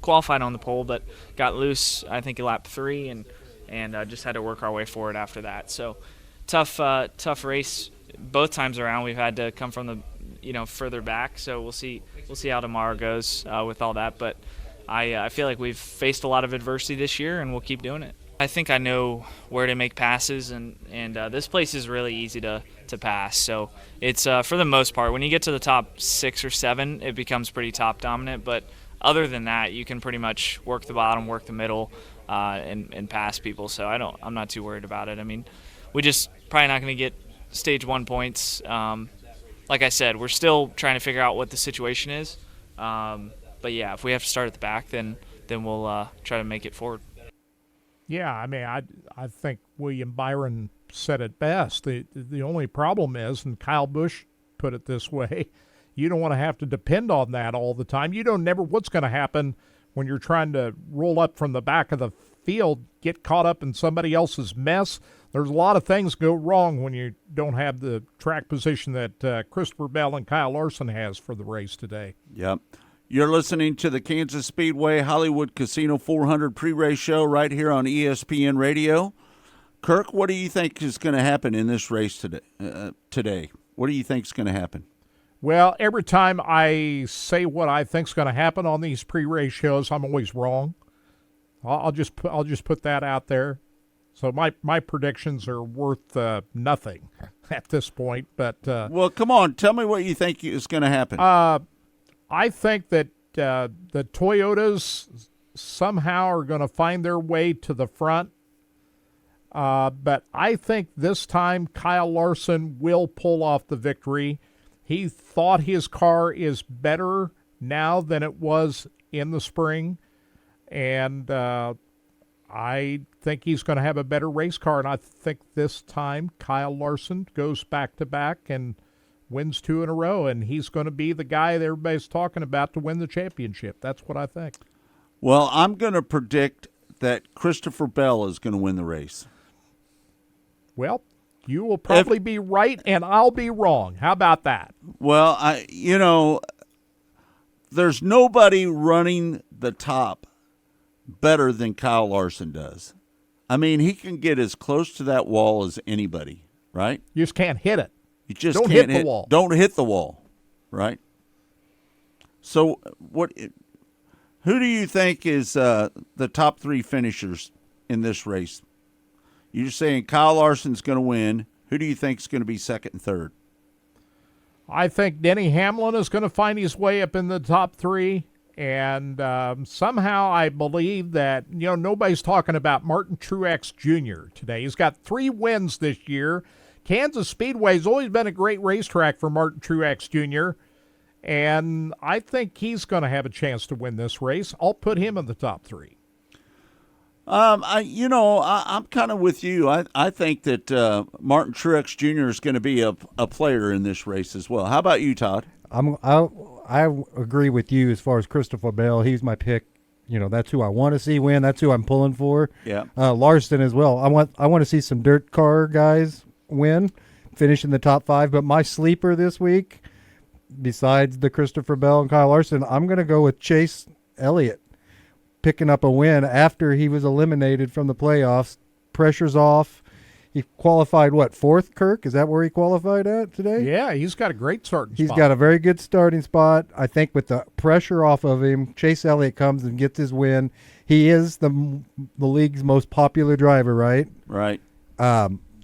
qualified on the pole, but got loose, I think, at lap 3, and just had to work our way forward after that. So tough race both times around. We've had to come from the further back. So we'll see how tomorrow goes with all that. But I feel like we've faced a lot of adversity this year, and we'll keep doing it. I think I know where to make passes, and this place is really easy to pass. So it's for the most part, when you get to the top 6 or 7, it becomes pretty top dominant. But other than that, you can pretty much work the bottom, work the middle, and pass people. So I'm not too worried about it. I mean, we just probably not going to get stage 1 points. Like I said, we're still trying to figure out what the situation is. But yeah, if we have to start at the back, then we'll try to make it forward. Yeah, I mean, I think William Byron said it best. The only problem is, and Kyle Busch put it this way, you don't want to have to depend on that all the time. You don't never what's going to happen when you're trying to roll up from the back of the field, get caught up in somebody else's mess. There's a lot of things go wrong when you don't have the track position that Christopher Bell and Kyle Larson has for the race today. Yep. You're listening to the Kansas Speedway Hollywood Casino 400 pre-race show right here on ESPN Radio. Kirk, what do you think is going to happen in this race today? What do you think is going to happen? Well, every time I say what I think is going to happen on these pre-race shows, I'm always wrong. I'll just put that out there. So my predictions are worth nothing at this point. But well, come on, tell me what you think is going to happen. I think that the Toyotas somehow are going to find their way to the front. But I think this time Kyle Larson will pull off the victory. He thought his car is better now than it was in the spring. And I think he's going to have a better race car. And I think this time Kyle Larson goes back-to-back and wins 2 in a row, and he's going to be the guy that everybody's talking about to win the championship. That's what I think. Well, I'm going to predict that Christopher Bell is going to win the race. Well, you will probably be right, and I'll be wrong. How about that? Well, there's nobody running the top better than Kyle Larson does. I mean, he can get as close to that wall as anybody, right? You just can't hit it. You just don't can't hit the wall. Don't hit the wall, right? So, who do you think is the top 3 finishers in this race? You're saying Kyle Larson's going to win. Who do you think is going to be second and third? I think Denny Hamlin is going to find his way up in the top 3. And somehow I believe that, nobody's talking about Martin Truex Jr. today. He's got 3 wins this year. Kansas Speedway's always been a great racetrack for Martin Truex Jr., and I think he's going to have a chance to win this race. I'll put him in the top 3. I'm kind of with you. I think that Martin Truex Jr. is going to be a player in this race as well. How about you, Todd? I agree with you as far as Christopher Bell. He's my pick. That's who I want to see win. That's who I'm pulling for. Yeah. Larson as well. I want to see some dirt car guys win, finish in the top 5. But my sleeper this week, besides the Christopher Bell and Kyle Larson, I'm going to go with Chase Elliott picking up a win after he was eliminated from the playoffs. Pressure's off. He qualified, 4th, Kirk? Is that where he qualified at today? Yeah, he's got a great starting spot. He's got a very good starting spot. I think with the pressure off of him, Chase Elliott comes and gets his win. He is the league's most popular driver, right? Right.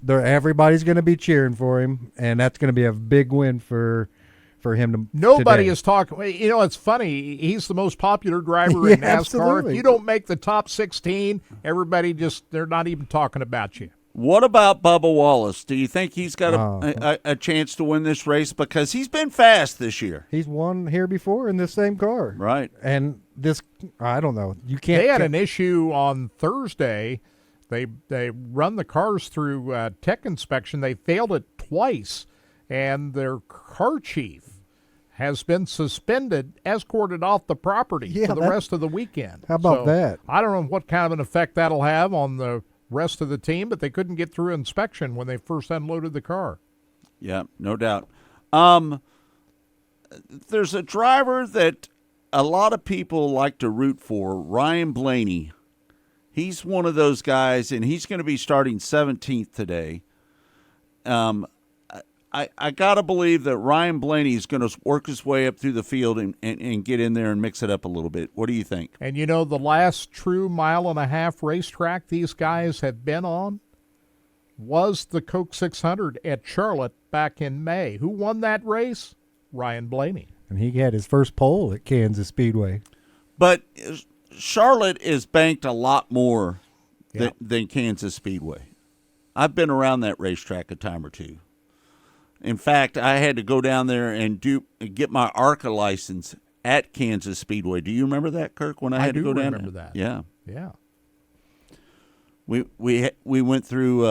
Everybody's going to be cheering for him, and that's going to be a big win for him to Nobody today. is talking. It's funny. He's the most popular driver in NASCAR. Absolutely. If you don't make the top 16, everybody they're not even talking about you. What about Bubba Wallace? Do you think he's got a chance to win this race? Because he's been fast this year. He's won here before in this same car. Right. And this, I don't know. You can't. They had an issue on Thursday. They run the cars through tech inspection. They failed it twice, and their car chief has been suspended, escorted off the property for the rest of the weekend. How about that? I don't know what kind of an effect that'll have on the rest of the team, but they couldn't get through inspection when they first unloaded the car. Yeah, no doubt. There's a driver that a lot of people like to root for, Ryan Blaney. He's one of those guys, and he's going to be starting 17th today. I got to believe that Ryan Blaney is going to work his way up through the field and get in there and mix it up a little bit. What do you think? And you know, the last true 1.5-mile racetrack these guys have been on was the Coke 600 at Charlotte back in May. Who won that race? Ryan Blaney. And he had his first pole at Kansas Speedway. But Charlotte is banked a lot more than Kansas Speedway. I've been around that racetrack a time or two. In fact, I had to go down there and get my ARCA license at Kansas Speedway. Do you remember that, Kirk? When I had to go down there? I do remember that. Yeah. Yeah. We went through.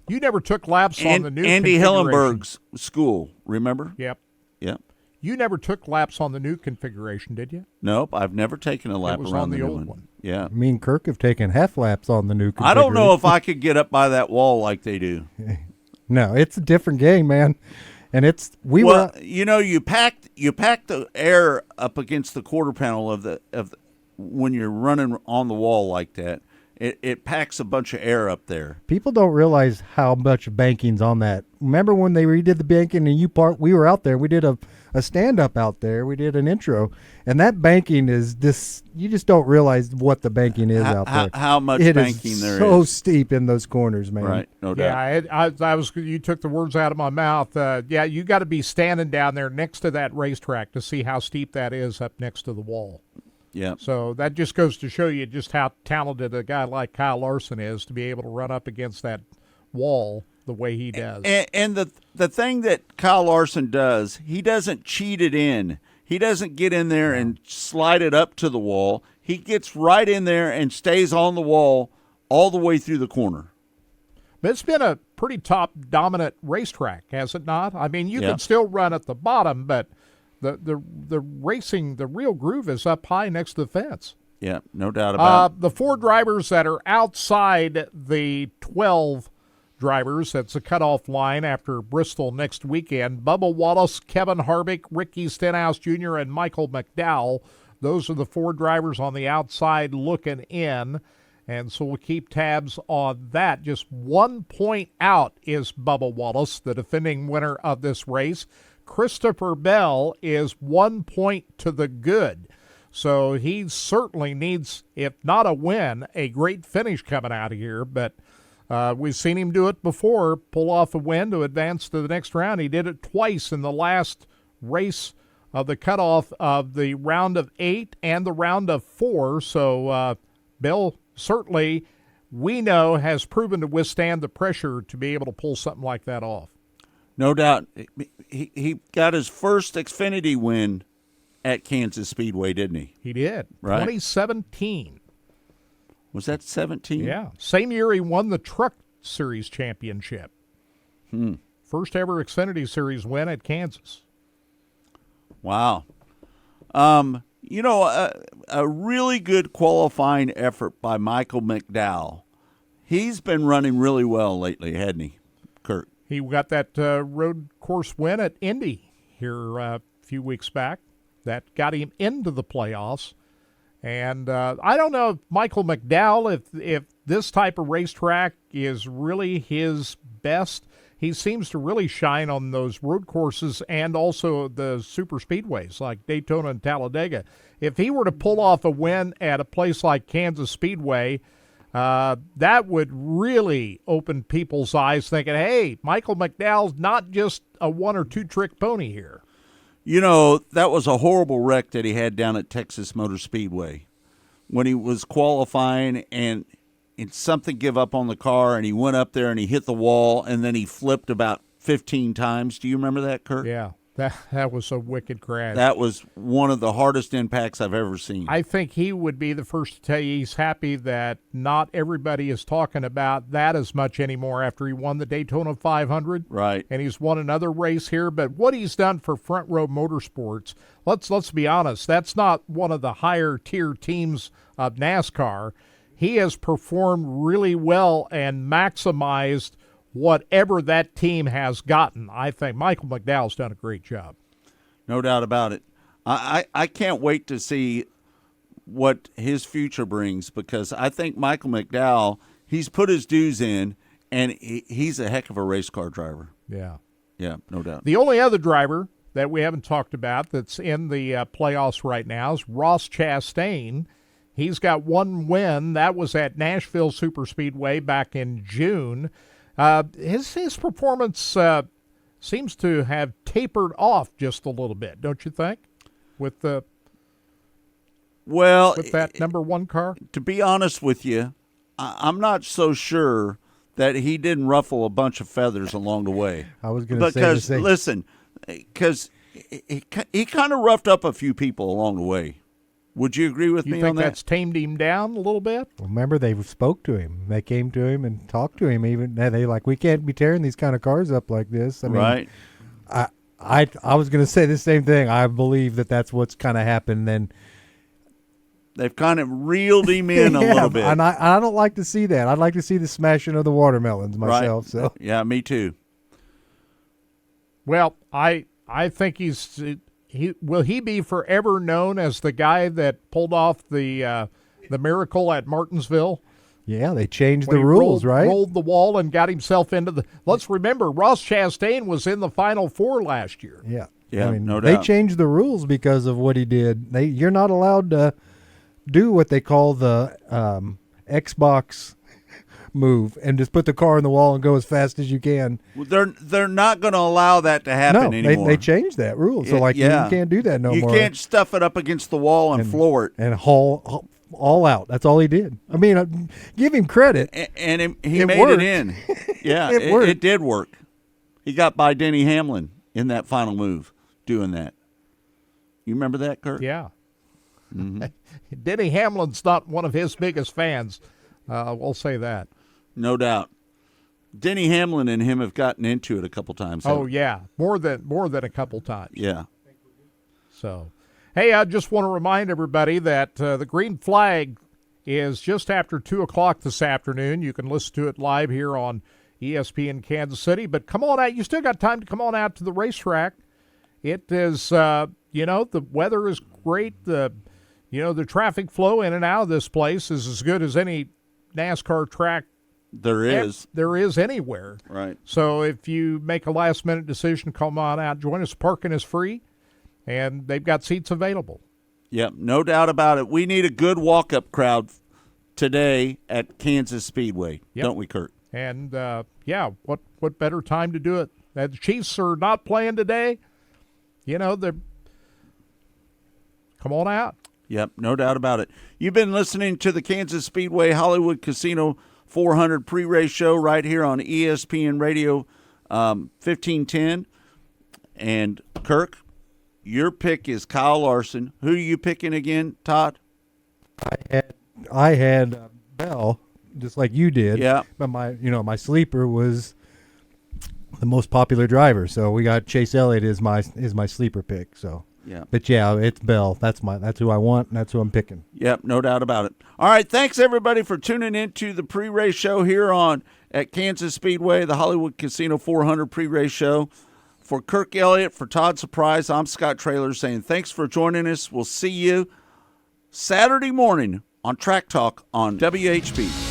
You never took laps on the new Andy configuration. Hillenberg's school. Remember? Yep. Yep. You never took laps on the new configuration, did you? Nope, I've never taken a lap was around on the new old one. Yeah. Me and Kirk have taken half laps on the new configuration. I don't know if I could get up by that wall like they do. No, it's a different game, man. And you pack the air up against the quarter panel of the when you're running on the wall like that. It packs a bunch of air up there. People don't realize how much banking's on that. Remember when they redid the banking and we were out there. We did a stand-up out there. We did an intro. And that banking is this. You just don't realize what the banking is out there. How much it banking is there is. so steep in those corners, man. Right, no doubt. Yeah, you took the words out of my mouth. You got to be standing down there next to that racetrack to see how steep that is up next to the wall. Yeah. So that just goes to show you just how talented a guy like Kyle Larson is to be able to run up against that wall the way he does. And the thing that Kyle Larson does, he doesn't cheat it in. He doesn't get in there and slide it up to the wall. He gets right in there and stays on the wall all the way through the corner. But it's been a pretty top dominant racetrack, has it not? I mean, you can still run at the bottom, but the racing, the real groove is up high next to the fence. Yeah, no doubt about it. The 4 drivers that are outside the 12 drivers, that's the cutoff line after Bristol next weekend. Bubba Wallace, Kevin Harvick, Ricky Stenhouse Jr., and Michael McDowell. Those are the 4 drivers on the outside looking in. And so we'll keep tabs on that. Just 1 point out is Bubba Wallace, the defending winner of this race. Christopher Bell is 1 point to the good. So he certainly needs, if not a win, a great finish coming out of here. But we've seen him do it before, pull off a win to advance to the next round. He did it twice in the last race of the cutoff of the round of 8 and the round of 4. So Bell certainly, we know, has proven to withstand the pressure to be able to pull something like that off. No doubt. He got his first Xfinity win at Kansas Speedway, didn't he? He did. Right. 2017. Was that 17? Yeah. Same year he won the Truck Series championship. First ever Xfinity Series win at Kansas. Wow. A really good qualifying effort by Michael McDowell. He's been running really well lately, hadn't he, Kurt? He got that road course win at Indy here a few weeks back. That got him into the playoffs. And I don't know if Michael McDowell, if this type of racetrack is really his best. He seems to really shine on those road courses and also the super speedways like Daytona and Talladega. If he were to pull off a win at a place like Kansas Speedway, that would really open people's eyes thinking, hey, Michael McDowell's not just a 1 or 2 trick pony here. You know, that was a horrible wreck that he had down at Texas Motor Speedway when he was qualifying and something gave up on the car and he went up there and he hit the wall and then he flipped about 15 times. Do you remember that, Kurt? Yeah, that was a wicked crash. That was one of the hardest impacts I've ever seen. I think he would be the first to tell you he's happy that not everybody is talking about that as much anymore after he won the Daytona 500. Right. And he's won another race here. But what he's done for Front Row Motorsports, let's be honest, that's not one of the higher tier teams of NASCAR. He has performed really well and maximized whatever that team has gotten. I think Michael McDowell's done a great job. No doubt about it. I can't wait to see what his future brings because I think Michael McDowell, he's put his dues in, and he's a heck of a race car driver. Yeah. Yeah, no doubt. The only other driver that we haven't talked about that's in the playoffs right now is Ross Chastain. He's got one win. That was at Nashville Superspeedway back in June. His performance seems to have tapered off just a little bit, don't you think? With that number one car? To be honest with you, I'm not so sure that he didn't ruffle a bunch of feathers along the way. I was going to say the same. Listen, because he kind of roughed up a few people along the way. Would you agree with me on that? You think that's tamed him down a little bit? Well, remember, they spoke to him. They came to him and talked to him. Even they like, we can't be tearing these kind of cars up like this. I mean, right. I was going to say the same thing. I believe that's what's kind of happened. Then they've kind of reeled him in a little bit, and I don't like to see that. I'd like to see the smashing of the watermelons myself. Right. So yeah, me too. Well, I think will he be forever known as the guy that pulled off the miracle at Martinsville? Yeah, they changed the rules, right? Rolled the wall and got himself into the. Let's remember, Ross Chastain was in the Final Four last year. Yeah, yeah, I mean, no they doubt. changed the rules because of what he did. You're not allowed to do what they call the Xbox move and just put the car in the wall and go as fast as you can. They're not going to allow that to happen anymore. They changed that rule. So you can't do that no more. You can't stuff it up against the wall and floor it. And haul all out. That's all he did. I mean, give him credit. And he made worked. it in. Yeah, It worked. it did work. He got by Denny Hamlin in that final move doing that. You remember that, Kurt? Yeah. Mm-hmm. Denny Hamlin's not one of his biggest fans. We'll say that. No doubt. Denny Hamlin and him have gotten into it a couple times. Oh, yeah. More than a couple times. Yeah. So, hey, I just want to remind everybody that the green flag is just after 2 o'clock this afternoon. You can listen to it live here on ESPN Kansas City. But come on out. You still got time to come on out to the racetrack. It is, the weather is great. The traffic flow in and out of this place is as good as any NASCAR track there is anywhere. Right. So if you make a last-minute decision, come on out, join us. Parking is free, and they've got seats available. Yep, no doubt about it. We need a good walk-up crowd today at Kansas Speedway, don't we, Kurt? And, what better time to do it? The Chiefs are not playing today. They're come on out. Yep, no doubt about it. You've been listening to the Kansas Speedway Hollywood Casino 400 pre-race show right here on ESPN Radio 1510. And, Kirk, your pick is Kyle Larson. Who are you picking again, Todd? I had Bell, just like you did. Yeah. But my sleeper was the most popular driver. So we got Chase Elliott is my sleeper pick. So. Yeah. But yeah, it's Bell. That's who I want, and that's who I'm picking. Yep, no doubt about it. All right, thanks everybody for tuning in to the pre-race show here at Kansas Speedway, the Hollywood Casino 400 pre-race show. For Kirk Elliott, for Todd Surprise, I'm Scott Traylor saying thanks for joining us. We'll see you Saturday morning on Track Talk on WHB.